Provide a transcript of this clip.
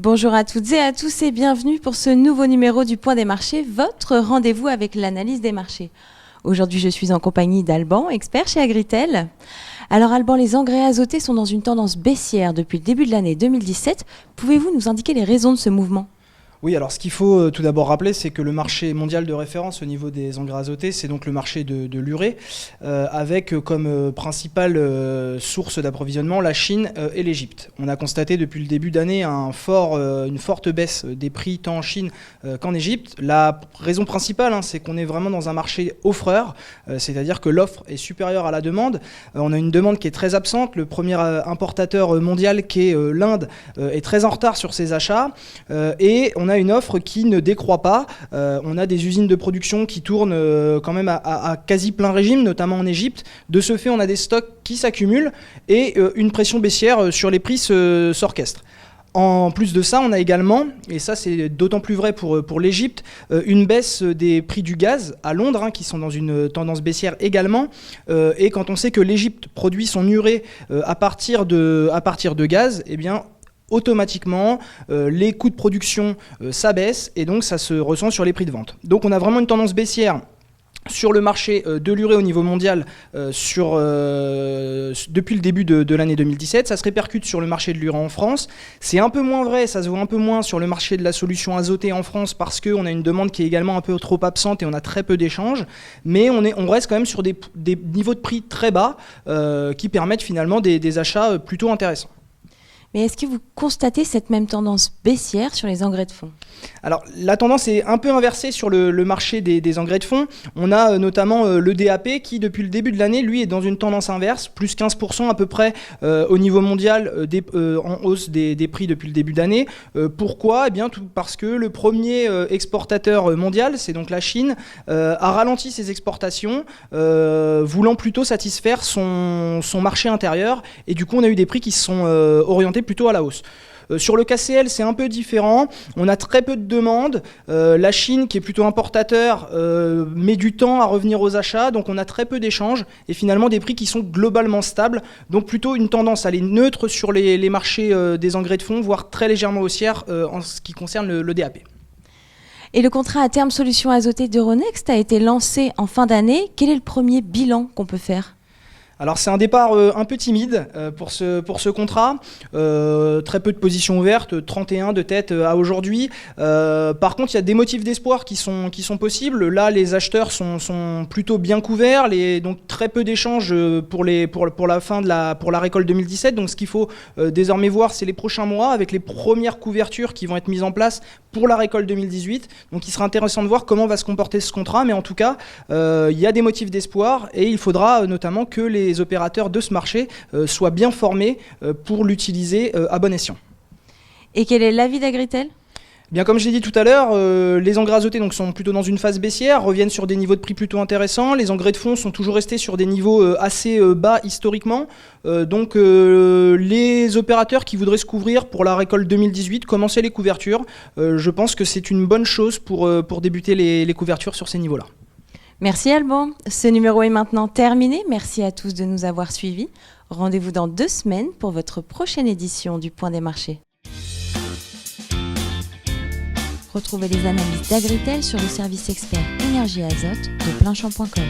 Bonjour à toutes et à tous et bienvenue pour ce nouveau numéro du Point des marchés, votre rendez-vous avec l'analyse des marchés. Aujourd'hui, je suis en compagnie d'Alban, expert chez Agritel. Alors Alban, les engrais azotés sont dans une tendance baissière depuis le début de l'année 2017. Pouvez-vous nous indiquer les raisons de ce mouvement ? Oui, alors ce qu'il faut tout d'abord rappeler, c'est que le marché mondial de référence au niveau des engrais azotés, c'est donc le marché de l'urée, avec comme principale source d'approvisionnement la Chine et l'Égypte. On a constaté depuis le début d'année une forte baisse des prix tant en Chine qu'en Égypte. La raison principale, c'est qu'on est vraiment dans un marché offreur, c'est-à-dire que l'offre est supérieure à la demande. On a une demande qui est très absente. Le premier importateur mondial, qui est l'Inde, est très en retard sur ses achats, et on a une offre qui ne décroît pas. On a des usines de production qui tournent quand même à quasi plein régime, notamment en Égypte. De ce fait, on a des stocks qui s'accumulent et une pression baissière sur les prix s'orchestre. En plus de ça, on a également, et ça c'est d'autant plus vrai pour l'Égypte, une baisse des prix du gaz à Londres, qui sont dans une tendance baissière également. Et quand on sait que l'Égypte produit son urée à partir de gaz, eh bien, automatiquement, les coûts de production s'abaissent et donc ça se ressent sur les prix de vente. Donc on a vraiment une tendance baissière sur le marché de l'urée au niveau mondial depuis le début de l'année 2017. Ça se répercute sur le marché de l'urée en France. C'est un peu moins vrai, ça se voit un peu moins sur le marché de la solution azotée en France parce qu'on a une demande qui est également un peu trop absente et on a très peu d'échanges. Mais on reste quand même sur des niveaux de prix très bas qui permettent finalement des achats plutôt intéressants. Mais est-ce que vous constatez cette même tendance baissière sur les engrais de fond ? Alors, la tendance est un peu inversée sur le marché des engrais de fond. On a notamment le DAP qui, depuis le début de l'année, lui, est dans une tendance inverse, plus 15% à peu près au niveau mondial en hausse des prix depuis le début d'année. Pourquoi ? Eh bien, parce que le premier exportateur mondial, c'est donc la Chine, a ralenti ses exportations, voulant plutôt satisfaire son marché intérieur. Et du coup, on a eu des prix qui se sont orientés plutôt à la hausse. Sur le KCL, c'est un peu différent. On a très peu de demandes. La Chine, qui est plutôt importateur, met du temps à revenir aux achats. Donc on a très peu d'échanges et finalement des prix qui sont globalement stables. Donc plutôt une tendance à aller neutre sur les marchés des engrais de fond, voire très légèrement haussière en ce qui concerne le DAP. Et le contrat à terme solution azotée d'Euronext a été lancé en fin d'année. Quel est le premier bilan qu'on peut faire ? Alors c'est un départ un peu timide pour ce contrat, très peu de positions ouvertes, 31 de tête à aujourd'hui. Par contre, il y a des motifs d'espoir qui sont possibles. Là, les acheteurs sont plutôt bien couverts, donc très peu d'échanges pour la récolte 2017. Donc ce qu'il faut désormais voir, c'est les prochains mois avec les premières couvertures qui vont être mises en place pour la récolte 2018. Donc il sera intéressant de voir comment va se comporter ce contrat, mais en tout cas, il y a des motifs d'espoir et il faudra notamment que les opérateurs de ce marché soient bien formés pour l'utiliser à bon escient. Et quel est l'avis d'Agritel ? Bien, comme je l'ai dit tout à l'heure, les engrais azotés sont plutôt dans une phase baissière, reviennent sur des niveaux de prix plutôt intéressants. Les engrais de fond sont toujours restés sur des niveaux assez bas historiquement. Donc les opérateurs qui voudraient se couvrir pour la récolte 2018, commencer les couvertures. Je pense que c'est une bonne chose pour débuter les couvertures sur ces niveaux-là. Merci Alban. Ce numéro est maintenant terminé. Merci à tous de nous avoir suivis. Rendez-vous dans 2 semaines pour votre prochaine édition du Point des marchés. Retrouvez les analyses d'Agritel sur le service expert énergie azote de Plinchamp.com.